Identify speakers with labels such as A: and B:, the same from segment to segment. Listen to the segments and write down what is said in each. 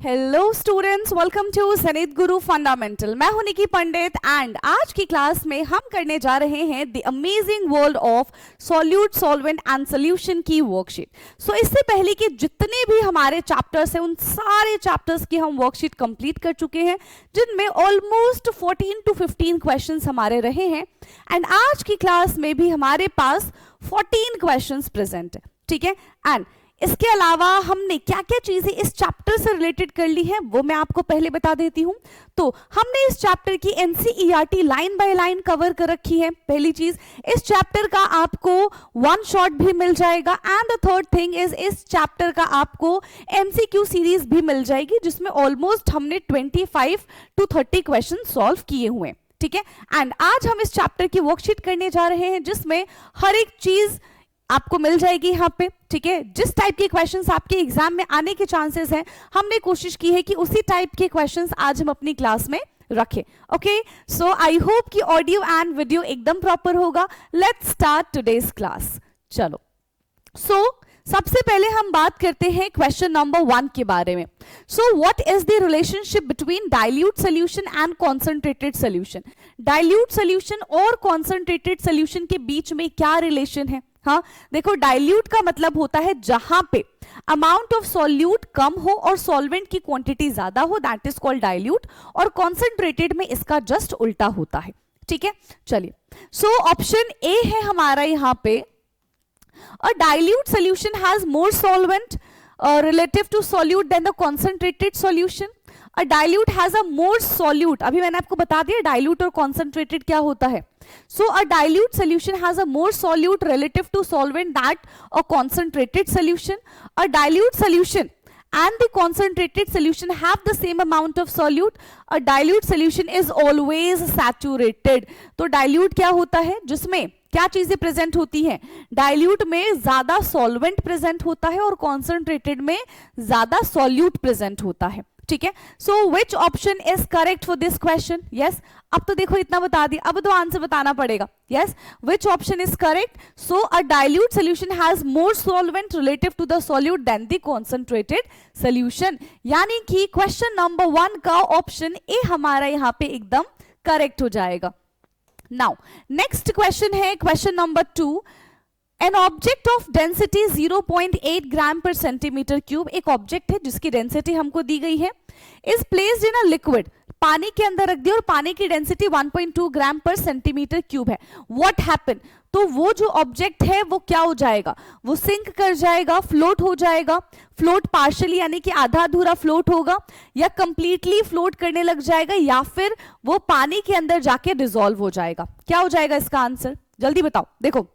A: Hello students, welcome to Sannihit Guru fundamental. मैं हूं निकी पंडित and आज की क्लास में हम करने जा रहे हैं the amazing world of solute, solvent and solution की वर्कशीट। सो इससे पहले कि जितने भी हमारे चैप्टर्स हैं उन सारे चैप्टर्स की हम वर्कशीट कंप्लीट कर चुके हैं, जिनमें ऑलमोस्ट 14 to 15 क्वेश्चंस हमारे रहे हैं एंड आज की क्लास में भी हमारे पास 14 क्वेश्चंस प्रेजेंट है। ठीक है, एंड इसके अलावा हमने क्या क्या चीजें इस चैप्टर से रिलेटेड कर ली है वो मैं आपको पहले बता देती हूं। तो हमने इस चैप्टर की NCERT line by line cover कर रखी है। पहली चीज, इस चैप्टर का आपको वन शॉट भी मिल जाएगा and the third thing is इस चैप्टर का आपको एमसीक्यू सीरीज भी मिल जाएगी, जिसमें ऑलमोस्ट हमने 25 to 30 क्वेश्चन सॉल्व किए हुए। ठीक है, एंड आज हम इस चैप्टर की वर्कशीट करने जा रहे हैं जिसमें हर एक चीज आपको मिल जाएगी यहाँ पे। ठीक है, जिस टाइप के क्वेश्चंस आपके एग्जाम में आने के चांसेस हैं, हमने कोशिश की है कि उसी टाइप के क्वेश्चंस आज हम अपनी क्लास में रखें। ओके, सो आई होप कि ऑडियो एंड वीडियो एकदम प्रॉपर होगा। Let's start today's class. चलो, सो सबसे पहले हम बात करते हैं क्वेश्चन नंबर 1 के बारे में। So what is the relationship between dilute solution and concentrated solution? Dilute solution और कॉन्सेंट्रेटेड सॉल्यूशन के बीच में क्या रिलेशन है? हाँ, देखो, डाइल्यूट का मतलब होता है जहां पे अमाउंट ऑफ सॉल्यूट कम हो और सॉल्वेंट की क्वांटिटी ज्यादा हो, दैट इज कॉल्ड डाइल्यूट। और कॉन्सेंट्रेटेड में इसका जस्ट उल्टा होता है। ठीक है, चलिए, सो ऑप्शन ए है हमारा यहाँ पे, a dilute solution has more solvent relative to solute than the concentrated solution. A dilute has a more solute, अभी मैंने आपको बता दिया dilute और concentrated क्या होता है। So a dilute solution has a more solute relative to solvent that a concentrated solution. A dilute solution and the concentrated solution have the same amount of solute. A dilute solution is always saturated. तो dilute क्या होता है? जिसमें क्या चीजें present होती हैं? Dilute में ज्यादा सॉल्वेंट प्रेजेंट होता है और कॉन्सेंट्रेटेड में ज्यादा सॉल्यूट प्रेजेंट होता है। ठीक है, so which option is correct for this question? Yes, अब तो देखो इतना बता दिया, अब तो आंसर बताना पड़ेगा। Yes, which option is correct? So a dilute solution has more solvent relative to the solute than the concentrated solution. यानी कि क्वेश्चन नंबर 1 का ऑप्शन ए हमारा यहाँ पे एकदम करेक्ट हो जाएगा। Now, next question है question number 2। An object of density 0.8 gram per centimetre cube, एक ऑब्जेक्ट है जिसकी डेंसिटी हमको दी गई है, is placed in a liquid, पानी के अंदर रख दिया और पानी की डेंसिटी 1.2 ग्राम पर सेंटीमीटर क्यूब है। What happen? तो वो जो ऑब्जेक्ट है वो क्या हो जाएगा? वो सिंक कर जाएगा, फ्लोट हो जाएगा। फ्लोट पार्शियली यानी कि आधा अधूरा फ्लोट होगा, या कंप्लीटली फ्लोट करने लग जाएगा, या फिर वो पानी के अंदर जाके डिसॉल्व हो जाएगा। क्या हो जाएगा इसका आंसर? जल्दी बताओ। देखो,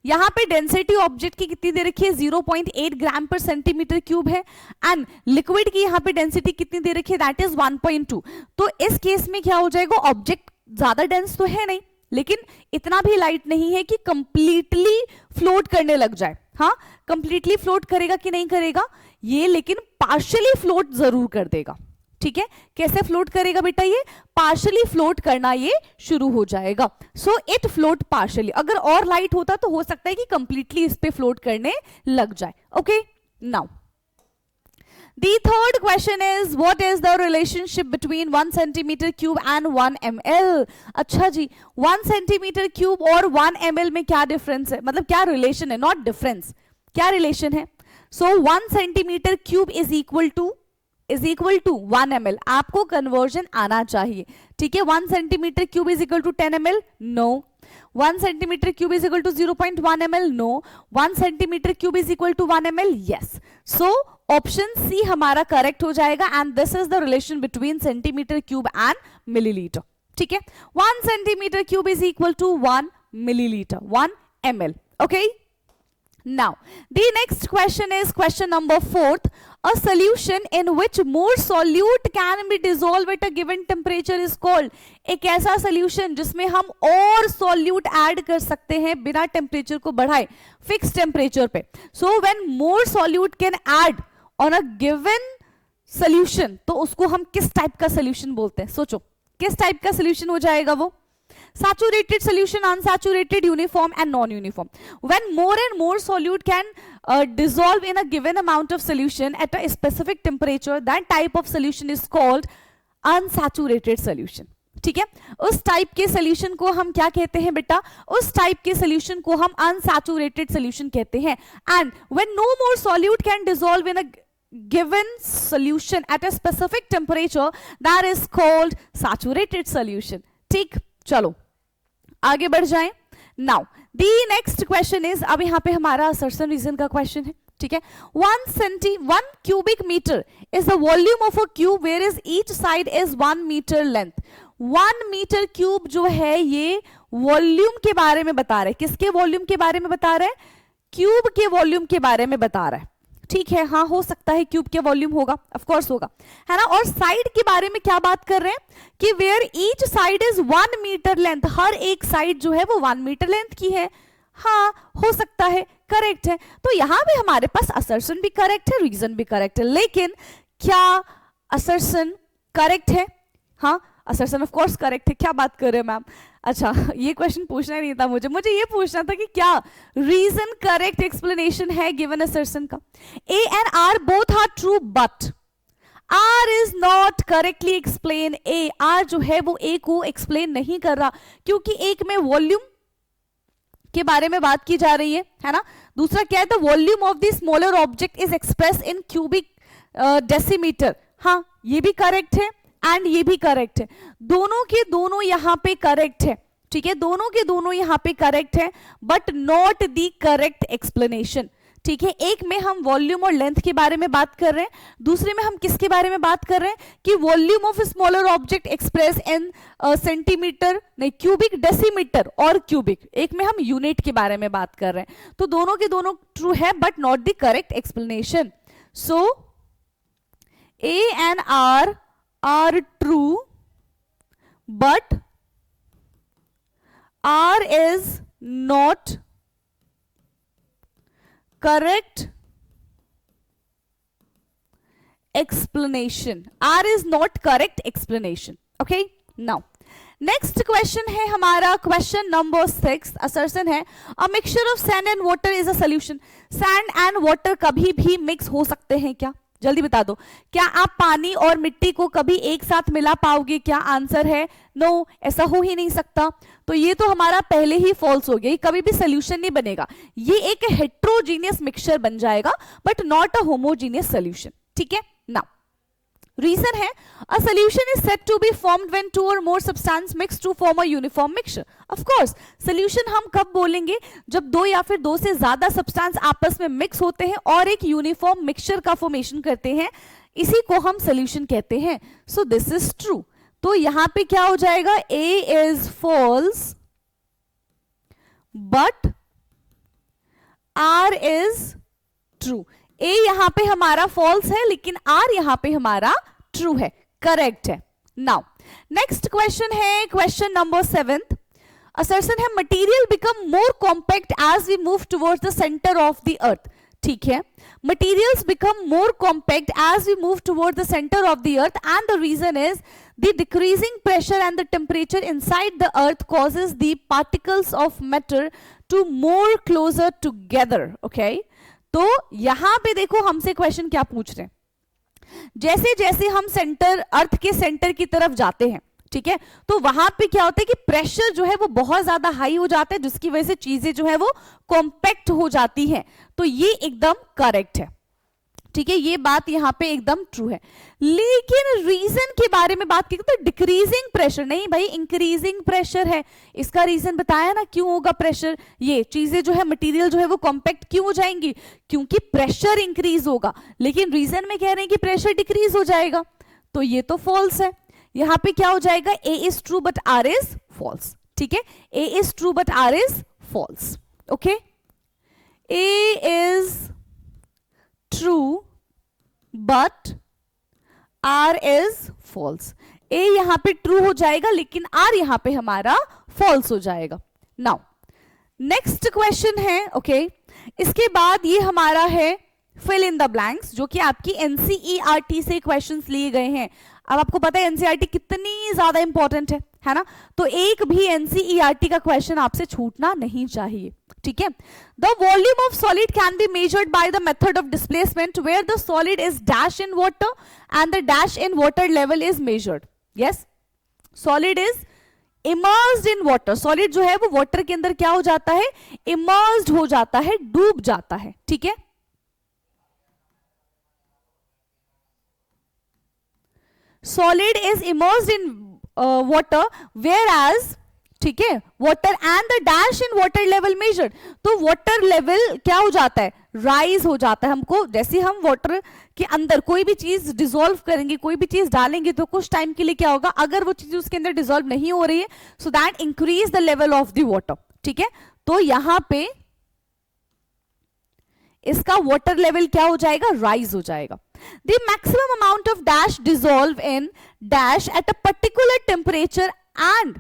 A: यहां पे डेंसिटी ऑब्जेक्ट की कितनी दे रखी है? 0.8 ग्राम पर सेंटीमीटर क्यूब है एंड लिक्विड की यहां पे डेंसिटी कितनी दे रखी है? That is 1.2। तो इस केस में क्या हो जाएगा? ऑब्जेक्ट ज्यादा डेंस तो है नहीं, लेकिन इतना भी लाइट नहीं है कि कंप्लीटली फ्लोट करने लग जाए। हाँ, कंप्लीटली फ्लोट करेगा कि नहीं करेगा ये, लेकिन पार्शियली फ्लोट जरूर कर देगा। ठीक है, कैसे फ्लोट करेगा बेटा? ये पार्शियली फ्लोट करना ये शुरू हो जाएगा। So it float partially. अगर और लाइट होता तो हो सकता है कि कंप्लीटली इस पे फ्लोट करने लग जाए। Okay, now the third question is what is the relationship between 1 centimeter cube and 1 ml? अच्छा जी, 1 centimeter cube और 1 ml में क्या डिफरेंस है? मतलब क्या रिलेशन है, नॉट डिफरेंस, क्या रिलेशन है? सो 1 centimeter cube is equal to 1 ml। आपको कन्वर्जन आना चाहिए। ठीक है, 1 centimeter cube is equal to 10 ml? No. 1 centimeter cube is equal to 0.1 ml? No. 1 centimeter cube is equal to 1 ml? Yes. So option C हमारा correct हो जाएगा and this is the relation between centimetre cube and millilitre. ठीक है, 1 centimetre cube is equal to 1 millilitre, 1 ml। Okay, now the next question is question number 4। a solution in which more solute can be dissolved at a given temperature is called। एक ऐसा solution जिसमें हम और solute add कर सकते हैं बिना temperature को बढ़ाए, फिक्स टेम्परेचर पे। So when more solute can add on a given solution, तो उसको हम किस टाइप का सोल्यूशन बोलते हैं? सोचो, किस टाइप का सोल्यूशन हो जाएगा वो? Saturated solution, unsaturated, uniform and non-uniform. When more and more solute can dissolve in a given amount of solution at a specific temperature, that type of solution is called unsaturated solution. ठीक है, उस type के solution को हम क्या कहते हैं बेटा? उस टाइप के सॉल्यूशन को हम अनसैचुरेटेड सॉल्यूशन कहते हैं. And when no more solute can dissolve in a given solution at a specific temperature, that is called saturated solution. ठीक, चलो आगे बढ़ जाएं. Now the next question is, अब यहाँ पे हमारा assertion reason का question है. ठीक है, 1 cubic meter is the volume of a cube whereas each side is 1 meter length. 1 metre cube जो है ये वॉल्यूम के बारे में बता रहा है. किसके वॉल्यूम के बारे में बता रहा है? क्यूब के वॉल्यूम के बारे में बता रहा है. ठीक है, हाँ हो सकता है क्यूब के वॉल्यूम होगा, ऑफ कोर्स होगा, है ना. और साइड के बारे में क्या बात कर रहे हैं कि where each side is 1 metre length, हर एक साइड जो है वो 1 मीटर लेंथ की है. हाँ हो सकता है, करेक्ट है. तो यहां पे हमारे पास असर्शन भी करेक्ट है, रीजन भी करेक्ट है. लेकिन क्या असर्शन करेक्ट है? हाँ असर्शन ऑफ कोर्स करेक्ट है. क्या बात कर रहे हैं मैम? अच्छा ये क्वेश्चन पूछना नहीं था मुझे ये पूछना था कि क्या रीजन करेक्ट एक्सप्लेनेशन है गिवन असर्शन का. A and R both are true but R is not correctly explain. A R जो है वो ए को एक्सप्लेन नहीं कर रहा क्योंकि एक में वॉल्यूम के बारे में बात की जा रही है ना. दूसरा क्या है? The volume of the smaller object is express in cubic decimetre. हाँ ये भी करेक्ट है एंड ये भी करेक्ट है. दोनों के दोनों यहां पे करेक्ट है. ठीक है, दोनों के दोनों यहां पे करेक्ट है but not the correct explanation. ठीक है, एक में हम वॉल्यूम और लेंथ के बारे में बात कर रहे हैं, दूसरे में हम किसके बारे में बात कर रहे हैं कि volume of smaller object express in centimetre, नहीं क्यूबिक डेसीमीटर और क्यूबिक. एक में हम यूनिट के बारे में बात कर रहे हैं. तो दोनों के दोनों ट्रू है but not the correct explanation. So A and R are true but R is not correct explanation. R is not correct explanation. Okay, now next question है हमारा question number 6. assertion है a mixture of sand and water is a solution. sand and water कभी भी mix हो सकते हैं क्या? जल्दी बता दो, क्या आप पानी और मिट्टी को कभी एक साथ मिला पाओगे क्या? आंसर है नो, ऐसा हो ही नहीं सकता. तो ये तो हमारा पहले ही फॉल्स हो गया, ये कभी भी सोल्यूशन नहीं बनेगा. ये एक हेट्रोजीनियस मिक्सचर बन जाएगा but not a homogeneous solution. ठीक है, नाउ रीजन है a solution is said to be formed when 2 or more substance mix to form a uniform mixture. of course solution हम कब बोलेंगे? जब 2 या फिर 2 से ज्यादा सब्सटेंस आपस में मिक्स होते हैं और एक यूनिफॉर्म मिक्सचर का फॉर्मेशन करते हैं, इसी को हम सॉल्यूशन कहते हैं. So this is true. तो यहां पे क्या हो जाएगा? A is false but R is true. A यहां पे हमारा फॉल्स है लेकिन आर यहां पे हमारा ट्रू है, करेक्ट है. नाउ नेक्स्ट क्वेश्चन है क्वेश्चन नंबर 7. असर्शन है material become more compact as we move towards the centre of the earth. ठीक है, materials become more compact as we move towards the centre of the earth and the reason is the decreasing pressure and the temperature inside the earth causes the particles of matter to more closer together. Okay, तो यहां पे देखो हमसे question क्या पूछ रहे हैं. जैसे जैसे हम सेंटर, अर्थ के सेंटर की तरफ जाते हैं, ठीक है, तो वहां पे क्या होता है कि प्रेशर जो है वो बहुत ज्यादा हाई हो जाता है जिसकी वजह से चीजें जो है वो कॉम्पैक्ट हो जाती हैं. तो ये एकदम करेक्ट है. ठीक है, ये बात यहां पे एकदम ट्रू है. लेकिन रीजन के बारे में बात की तो डिक्रीजिंग प्रेशर नहीं भाई, इंक्रीजिंग प्रेशर है. इसका रीजन बताया ना क्यों होगा प्रेशर. ये चीजें जो है मटेरियल जो है वो कॉम्पैक्ट क्यों हो जाएंगी? क्योंकि प्रेशर इंक्रीज होगा. लेकिन रीजन में कह रहे हैं कि प्रेशर डिक्रीज हो जाएगा, तो ये तो फॉल्स है. यहां पे क्या हो जाएगा? A is true but R is false. ठीक है, A is true but R is false. Okay, A is true but R is false. A यहां पे ट्रू हो जाएगा लेकिन आर यहां पे हमारा फॉल्स हो जाएगा. नाउ नेक्स्ट क्वेश्चन है. ओके, इसके बाद ये हमारा है फिल इन द ब्लैंक्स, जो कि आपकी एनसीईआरटी से क्वेश्चंस लिए गए हैं. अब आपको पता है एनसीईआरटी कितनी ज्यादा इंपॉर्टेंट है ना। तो एक भी एनसीईआरटी का क्वेश्चन आपसे छूटना नहीं चाहिए, ठीक है। The volume of solid can be measured by the method of displacement where the solid is dash in water and the dash in water level is measured. Yes, solid is immersed in water, solid जो है वो water के अंदर क्या हो जाता है, immersed हो जाता है, डूब जाता है, ठीक है। Solid is immersed in water whereas, ठीक है, water and the dash in water level measured, तो वाटर लेवल क्या हो जाता है, राइज हो जाता है। हमको जैसे हम वाटर के अंदर कोई भी चीज डिसॉल्व करेंगे, कोई भी चीज डालेंगे, तो कुछ टाइम के लिए क्या होगा, अगर वो चीज उसके अंदर डिसॉल्व नहीं हो रही है, so that increase the level of the water, ठीक है। तो यहां पे इसका वाटर लेवल क्या हो जाएगा, राइज हो जाएगा। The maximum amount of dash dissolve in dash at a particular temperature and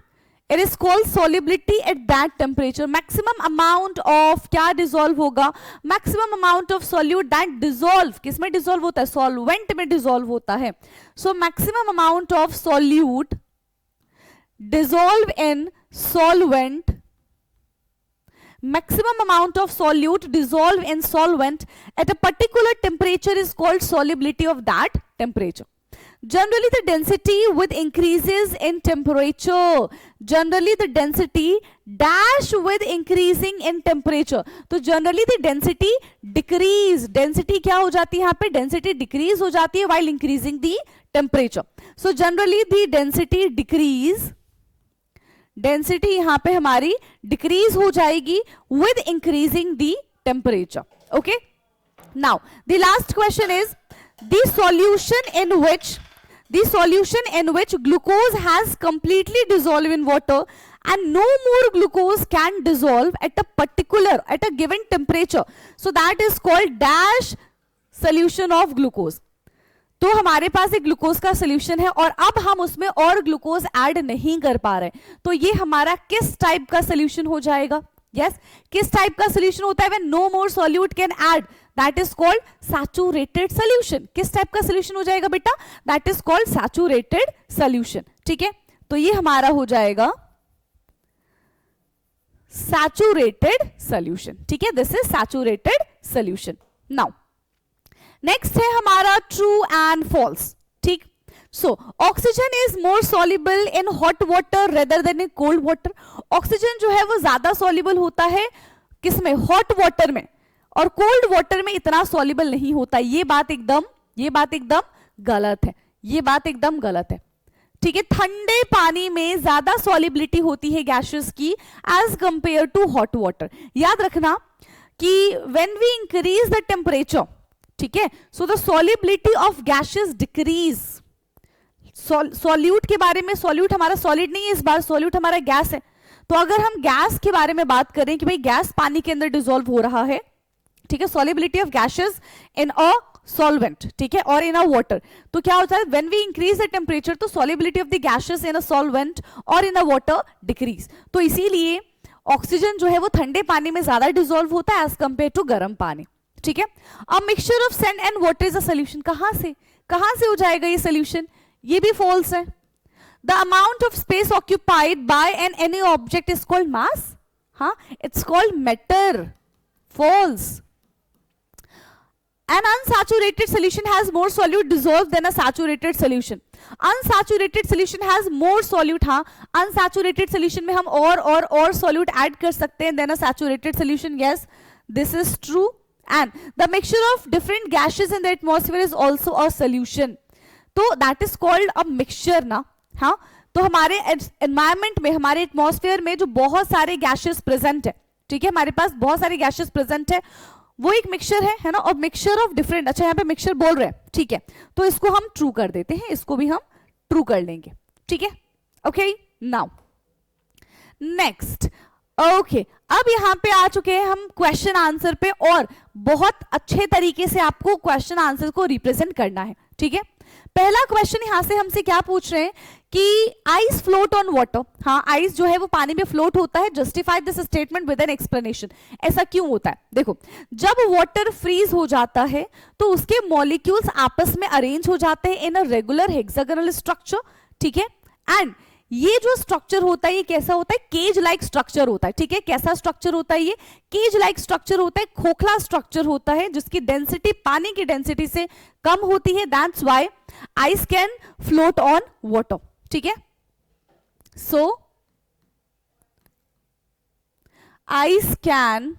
A: it is called solubility at that temperature. Maximum amount of क्या डिसॉल्व होगा, maximum amount of solute that dissolve, किसमें dissolve होता है, solvent में dissolve होता है। So maximum amount of solute dissolve in solvent, maximum amount of solute dissolve in solvent at a particular temperature is called solubility of that temperature. Generally the density with increases in temperature, generally the density dash with increasing in temperature, तो generally the density decrease, density क्या हो जाती है यहाँ पे, density decrease हो जाती है while increasing the temperature. So generally the density decrease, density यहां पे हमारी डिक्रीज हो जाएगी with increasing the temperature. Okay, now the last question is the solution in which glucose has completely dissolve in water and no more glucose can dissolve at a given temperature, so that is called dash solution of glucose. तो हमारे पास एक glucose का solution है और अब हम उसमें और ग्लूकोज ऐड नहीं कर पा रहे, तो ये हमारा किस टाइप का सोल्यूशन हो जाएगा, यस, किस टाइप का सोल्यूशन होता है, when no more solute can add, that is called saturated solution. किस टाइप का सोल्यूशन हो जाएगा बेटा, that is called saturated solution, ठीक है। तो ये हमारा हो जाएगा सैचुरेटेड सोल्यूशन, ठीक है, this is saturated solution. Now next है हमारा ट्रू एंड फॉल्स, ठीक। So oxygen is more soluble in hot water rather then in cold water. Oxygen जो है वो ज्यादा सॉल्युबल होता है किसमें, हॉट वाटर में, और कोल्ड वाटर में इतना सॉल्युबल नहीं होता। ये बात एकदम गलत है, ये बात एकदम गलत है, ठीक है। ठंडे पानी में ज्यादा सॉल्युबिलिटी होती है गैसेस की as compare to hot water. याद रखना कि when we increase the temperature, ठीक है, so the solubility of gases decrease. Solute के बारे में, सॉल्यूट हमारा सॉलिड नहीं है इस बार, सॉल्यूट हमारा गैस है। तो अगर हम गैस के बारे में बात करें कि भाई गैस पानी के अंदर डिसॉल्व हो रहा है, ठीक है, solubility of gases in a solvent, ठीक है, और इन अ वाटर, तो क्या होता है, when we increase the temperature तो solubility of the gases in a solvent और इन अ वाटर डिक्रीज। तो इसीलिए ऑक्सीजन जो है वो ठंडे पानी में ज्यादा डिसॉल्व होता है एज कंपेयर टू गर्म पानी, ठीक है। A mixture of sand and water is a solution, कहां से हो जाएगा ये सॉल्यूशन, ये भी फॉल्स है। The amount of space occupied by an any object is called mass, हाँ, it's called matter, false. An unsaturated solution has more solute dissolved than a saturated solution. Unsaturated solution has more solute, हाँ, unsaturated solution में हम और solute add कर सकते हैं than a saturated solution. Yes, this is true. And the mixture of different gases in the atmosphere is also a solution. तो that is called a mixture ना, हाँ। तो हमारे environment में, हमारे atmosphere में जो बहुत सारे gases present है, ठीक है, हमारे पास बहुत सारे gases present है, वो एक मिक्सचर है ना, और मिक्सचर ऑफ डिफरेंट, अच्छा यहाँ पे मिक्सचर बोल रहे हैं, ठीक है, तो इसको हम ट्रू कर देते हैं, इसको भी हम ट्रू कर लेंगे, ठीक है। ओके, नाउ नेक्स्ट, ओके, अब यहाँ पे आ चुके हैं हम क्वेश्चन आंसर पे, और बहुत अच्छे तरीके से आपको क्वेश्चन आंसर को रिप्रेजेंट करना है, ठीक है। पहला क्वेश्चन यहां से हमसे क्या पूछ रहे हैं कि आइस फ्लोट ऑन वाटर, हाँ, आइस जो है वो पानी में फ्लोट होता है, justify this statement with an explanation. ऐसा क्यों होता है, देखो, जब वाटर फ्रीज हो जाता है तो उसके मॉलिक्यूल्स आपस में अरेंज हो जाते हैं इन अ रेगुलर हेक्सागोनल स्ट्रक्चर, ठीक है, एंड ये जो स्ट्रक्चर होता है ये कैसा होता है, केज लाइक स्ट्रक्चर होता है, ठीक है। कैसा स्ट्रक्चर होता है ये, केज लाइक स्ट्रक्चर होता है, खोखला स्ट्रक्चर होता है जिसकी डेंसिटी पानी की डेंसिटी से कम होती है। That's why ice can float on water, ठीक है। So ice can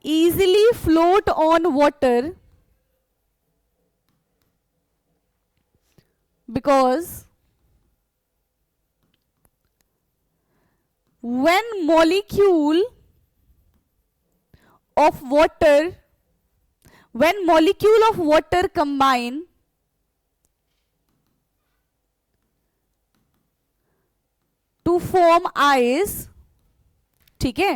A: easily float on water because when molecule of water combine to form ice, ठीक है,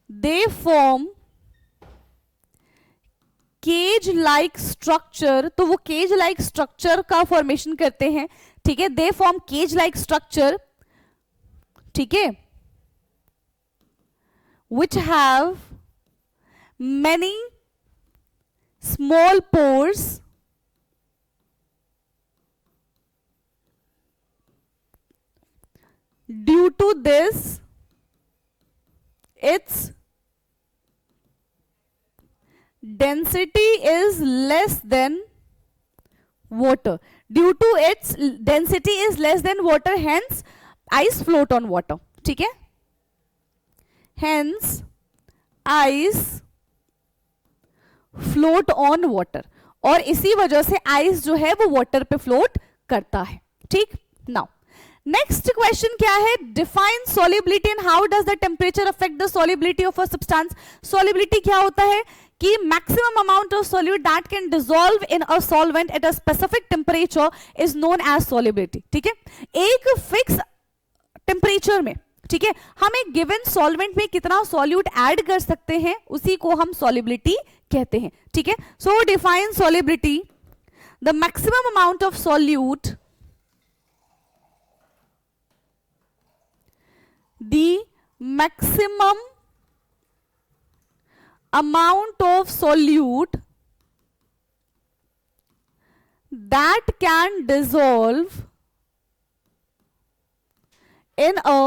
A: they form cage like structure, तो वो केज लाइक स्ट्रक्चर का formation करते हैं, ठीक है। They form cage like structure, ठीक है, which have many small pores due to this its density is less than water. Due to its density is less than water, hence ice float on water, ठीक है। Hence ice float on water, और इसी वजह से ice जो है वो water पे फ्लोट करता है, ठीक। नाउ नेक्स्ट क्वेश्चन क्या है, define solubility and how does the temperature affect the solubility of a substance. Solubility क्या होता है कि maximum amount of solute that can dissolve in a solvent at a specific temperature is known as solubility, ठीक है। एक fix temperature में, ठीक है, हम एक गिवन सॉल्वेंट में कितना सॉल्यूट ऐड कर सकते हैं उसी को हम सॉल्युबिलिटी कहते हैं, ठीक है। सो define solubility, the maximum amount of solute, the maximum amount of solute that can dissolve in a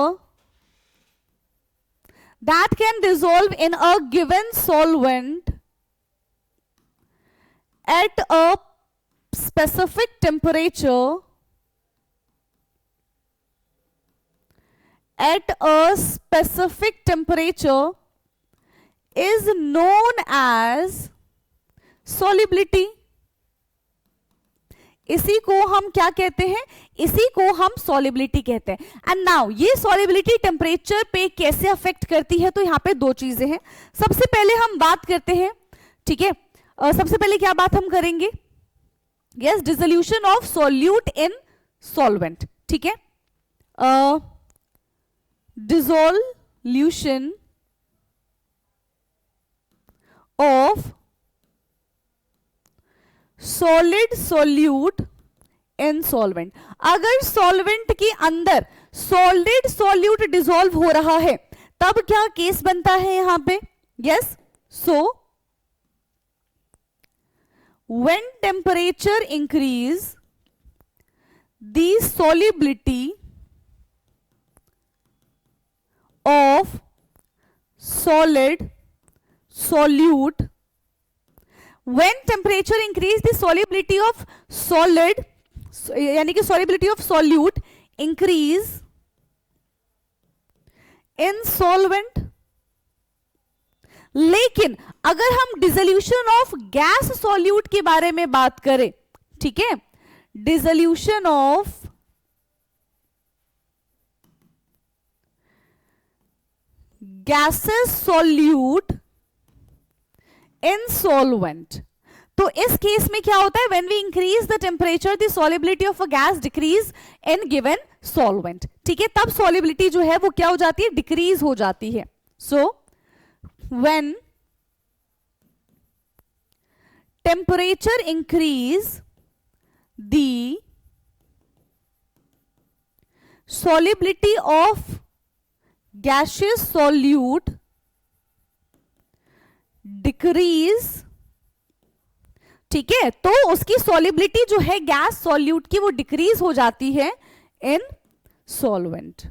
A: given solvent at a specific temperature is known as solubility. इसी को हम क्या कहते हैं, इसी को हम सॉल्युबिलिटी कहते हैं। एंड नाउ ये सॉल्युबिलिटी टेम्परेचर पे कैसे अफेक्ट करती है, तो यहाँ पे दो चीजें हैं। सबसे पहले हम बात करते हैं, ठीक है, सबसे पहले क्या बात हम करेंगे, yes, dissolution of solute in solvent, ठीक है। dissolution of solid solute in solvent। अगर सॉल्वेंट के अंदर सॉलिड सॉल्यूट डिसॉल्व हो रहा है तब क्या केस बनता है यहां पे, yes. So when temperature increase, the solubility of solid solute, when temperature increase the solubility of solid, यानी कि solubility of solute increase in solvent। लेकिन अगर हम डिसोल्यूशन ऑफ गैस सॉल्यूट के बारे में बात करें, ठीक है, dissolution of gaseous solute in solvent, तो इस केस में क्या होता है, when we increase the temperature the solubility of a gas decrease in given solvent, ठीक है। तब solubility जो है वो क्या हो जाती है, डिक्रीज हो जाती है। so when temperature increase the solubility of gaseous solute decrease ठीक है, तो उसकी सॉल्युबिलिटी जो है गैस सॉल्यूट की वो डिक्रीज हो जाती है इन सॉल्वेंट।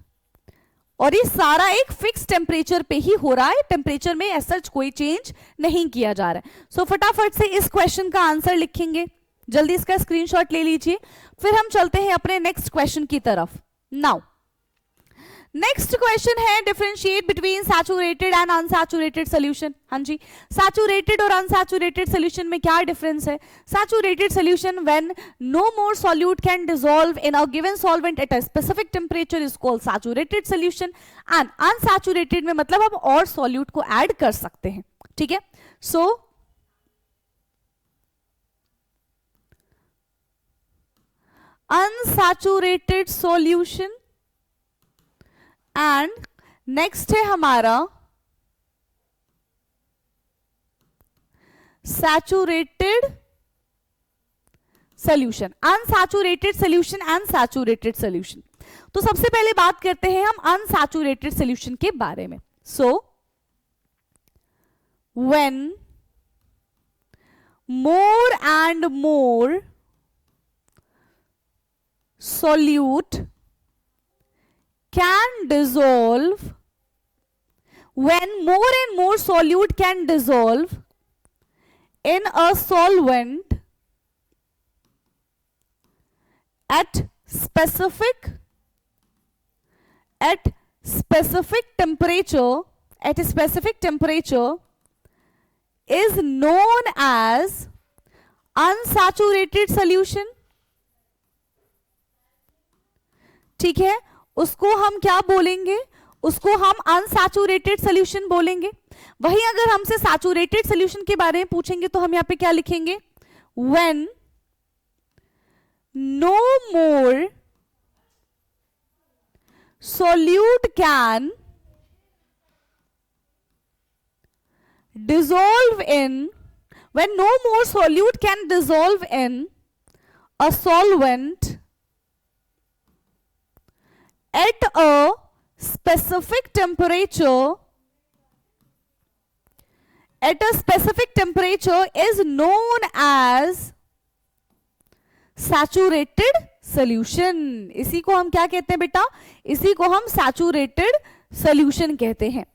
A: और ये सारा एक फिक्स टेम्परेचर पे ही हो रहा है, टेम्परेचर में ऐसा कोई चेंज नहीं किया जा रहा है। सो फटाफट से इस क्वेश्चन का आंसर लिखेंगे, जल्दी इसका स्क्रीनशॉट ले लीजिए, फिर हम चलते हैं अपने नेक्स्ट क्वेश्चन की तरफ। नाउ नेक्स्ट क्वेश्चन है differentiate between saturated and unsaturated solution. हाँ जी, सैचुरेटेड और अनसैचुरेटेड सॉल्यूशन में क्या डिफरेंस है? Saturated solution when no more solute can dissolve in a given solvent at a specific temperature is called saturated solution. And unsaturated में मतलब हम और सॉल्यूट को ऐड कर सकते हैं। ठीक है, सो अनसैचुरेटेड सॉल्यूशन एंड नेक्स्ट है हमारा saturated solution, unsaturated solution and saturated solution. तो सबसे पहले बात करते हैं हम अनसैचुरेटेड सॉल्यूशन के बारे में। So when more and more solute can dissolve, when more and more solute can dissolve in a solvent at specific temperature is known as unsaturated solution। ठीक है, उसको हम क्या बोलेंगे? उसको हम अनसैचुरेटेड सॉल्यूशन बोलेंगे। वहीं अगर हमसे सैचुरेटेड सॉल्यूशन के बारे में पूछेंगे तो हम यहां पे क्या लिखेंगे? When no more solute can dissolve in, when no more solute can dissolve in a solvent at a specific temperature is known as saturated solution। इसी को हम क्या कहते हैं बेटा? इसी को हम सैचुरेटेड सॉल्यूशन कहते हैं।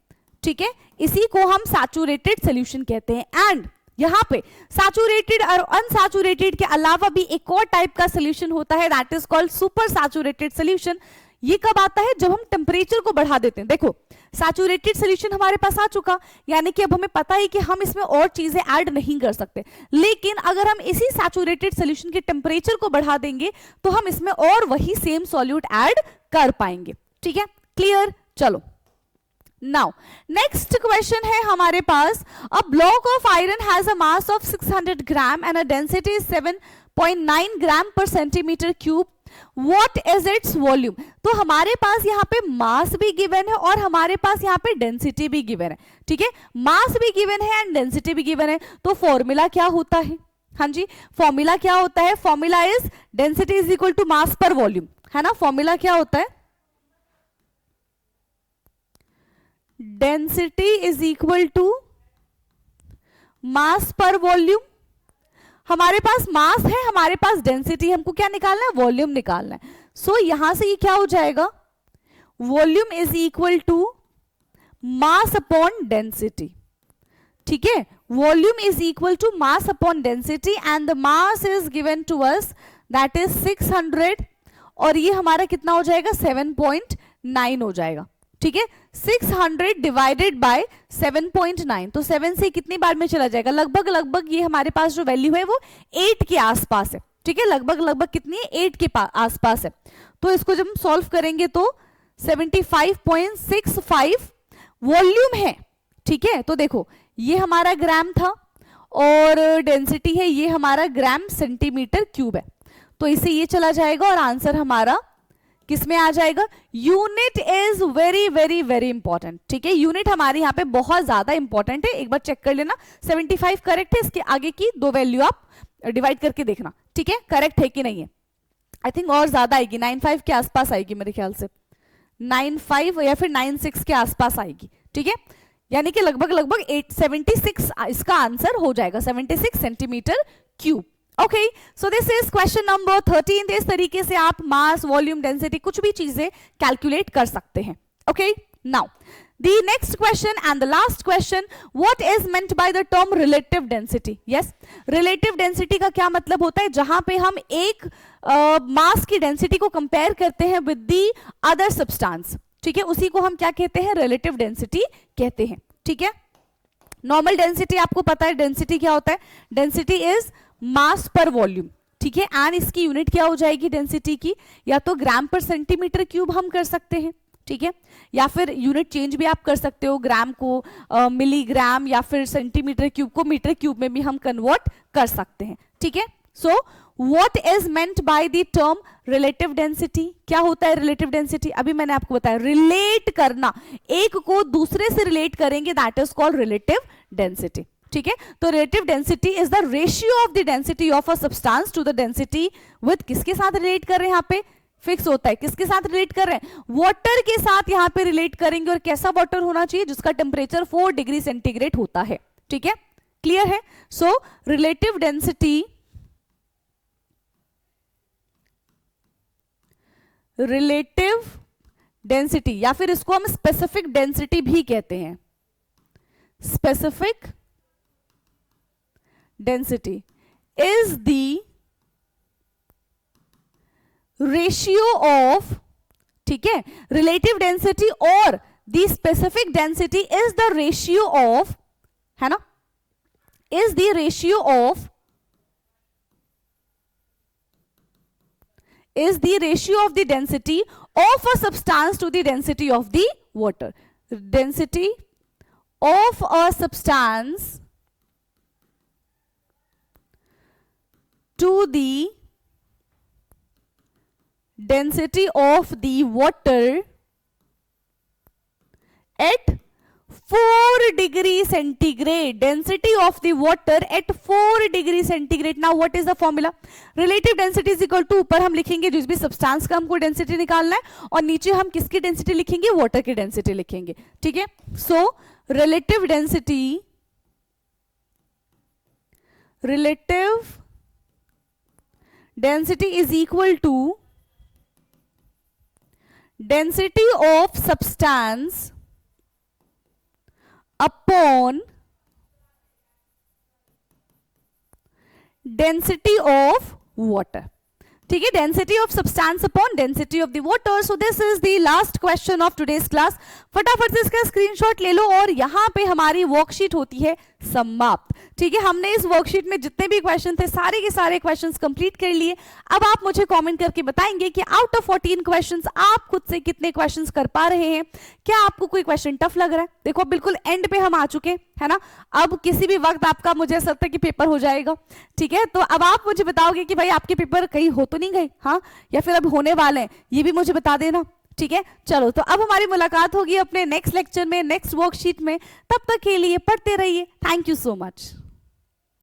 A: ठीक है, इसी को हम सैचुरेटेड सॉल्यूशन कहते हैं। एंड यहां पे सैचुरेटेड और अनसैचुरेटेड के अलावा भी एक और टाइप का सॉल्यूशन होता है, that is called super saturated solution. ये कब आता है? जब हम टेम्परेचर को बढ़ा देते हैं। देखो, सैचुरेटेड सॉल्यूशन हमारे पास आ चुका, यानी कि अब हमें पता है कि हम इसमें और चीजें ऐड नहीं कर सकते। लेकिन अगर हम इसी सैचुरेटेड सॉल्यूशन के टेम्परेचर को बढ़ा देंगे तो हम इसमें और वही सेम सॉल्यूट ऐड कर पाएंगे। ठीक है, क्लियर? चलो नाउ नेक्स्ट क्वेश्चन है हमारे पास, a block of iron has a mass of 600 gram and a density is 7.9 gram per centimetre cube, what is its volume. तो हमारे पास यहाँ पे मास भी गिवन है और हमारे पास यहाँ पे डेंसिटी भी गिवन है। ठीक है, मास भी गिवन है एंड डेंसिटी भी गिवन है। तो फॉर्मूला क्या होता है? हाँ जी, फॉर्मूला क्या होता है? Formula is density is equal to mass per volume, है ना। फॉर्मूला क्या होता है? Density is equal to mass per volume. हमारे पास मास है, हमारे पास डेंसिटी, हमको क्या निकालना है? वॉल्यूम निकालना है। सो यहां से ये क्या हो जाएगा? Volume is equal to mass upon density. ठीक है, volume is equal to mass upon density and the mass is given to us that is 600 और ये हमारा कितना हो जाएगा? 7.9 हो जाएगा। ठीक है, 600 डिवाइडेड बाय 7.9, तो 7 से कितनी बार में चला जाएगा? लगभग ये हमारे पास जो वैल्यू है वो 8 के आसपास है। ठीक है, लगभग कितनी है? 8 के आसपास है। तो इसको जब हम सॉल्व करेंगे तो 75.65 वॉल्यूम है। ठीक है, तो देखो ये हमारा ग्राम था और डेंसिटी है ये हमारा ग्राम सेंटीमीटर क्यूब है, तो इसे ये चला जाएगा और आंसर हमारा किसमें आ जाएगा? Unit is very very very important. ठीक है, यूनिट हमारे यहाँ पे बहुत ज्यादा इंपॉर्टेंट है, एक बार चेक कर लेना। 75 करेक्ट है, इसके आगे की दो वैल्यू आप डिवाइड करके देखना। ठीक है, करेक्ट है कि नहीं है? आई थिंक और ज्यादा आएगी, 95 के आसपास आएगी मेरे ख्याल से, 95 या फिर 96 के आसपास आएगी। ठीक है, यानी कि लगभग 76 इसका आंसर हो जाएगा, 76 centimetre cube. Okay, so this is question number 13। इस तरीके से आप मास, वॉल्यूम, डेंसिटी कुछ भी चीजें कैलकुलेट कर सकते हैं। Okay, now the next question and the last question, what is meant by the term relative density? yes, relative density का क्या मतलब होता है? जहां पे हम एक मास की डेंसिटी को कंपेयर करते हैं विद दी अदर सब्सटेंस, ठीक है, उसी को हम क्या कहते हैं? रिलेटिव डेंसिटी कहते हैं। ठीक है, नॉर्मल डेंसिटी आपको पता है, डेंसिटी क्या होता है? Density is mass per volume, ठीक है, एंड इसकी यूनिट क्या हो जाएगी डेंसिटी की? या तो ग्राम पर सेंटीमीटर क्यूब हम कर सकते हैं, ठीक है, या फिर यूनिट चेंज भी आप कर सकते हो, ग्राम को मिलीग्राम या फिर सेंटीमीटर क्यूब को मीटर क्यूब में भी हम कन्वर्ट कर सकते हैं। ठीक है, so what is meant by the term relative density? क्या होता है रिलेटिव डेंसिटी? अभी मैंने आपको बताया, रिलेट करना, एक को दूसरे से रिलेट करेंगे, that is called relative density. ठीक है, तो relative density is the ratio of the density of a substance to the density with, किसके साथ रिलेट कर रहे हैं? यहाँ पे फिक्स होता है, किसके साथ रिलेट कर रहे हैं? वाटर के साथ यहाँ पे रिलेट करेंगे। और कैसा वाटर होना चाहिए? जिसका टेम्परेचर 4 डिग्री सेंटीग्रेड होता है। ठीक है, क्लियर है? So relative density, relative density या फिर इसको हम स्पेसिफिक डेंसिटी भी कहते हैं, specific density is the ratio of, ठीक है, रिलेटिव डेंसिटी और the specific density is the ratio of, है ना, is the ratio of, is the ratio of the density of a substance to the density of the water. Density of a substance to the density of the water at 4 degree centigrade. Density of the water at 4 degree centigrade. Now what is the formula? Relative density is equal to, ऊपर हम लिखेंगे जिस भी substance का हमको density निकालना है, और नीचे हम किसकी डेंसिटी लिखेंगे? वाटर की डेंसिटी लिखेंगे। ठीक है, so relative density, relative density is equal to density of substance upon density of water. ठीक है, density of substance upon density of the water. So this is the last question of today's class. फटाफट से इसका screenshot ले लो और यहाँ पे हमारी वर्कशीट होती है समाप्त। ठीक है, हमने इस वर्कशीट में जितने भी क्वेश्चन थे सारे के सारे क्वेश्चंस कंप्लीट कर लिए। अब आप मुझे कमेंट करके बताएंगे कि आउट ऑफ 14 क्वेश्चंस आप खुद से कितने क्वेश्चंस कर पा रहे हैं। क्या आपको कोई क्वेश्चन टफ लग रहा है? देखो बिल्कुल एंड पे हम आ चुके है ना, अब किसी भी वक्त आपका मुझे ऐसा लगता है कि पेपर हो जाएगा। ठीक है, तो अब आप मुझे बताओगे कि भाई आपके पेपर कहीं हो तो नहीं गए, हाँ, या फिर अब होने वाले हैं, ये भी मुझे बता देना। ठीक है, चलो तो अब हमारी मुलाकात होगी अपने नेक्स्ट लेक्चर में, नेक्स्ट वर्कशीट में। तब तक के लिए पढ़ते रहिए। Thank you so much.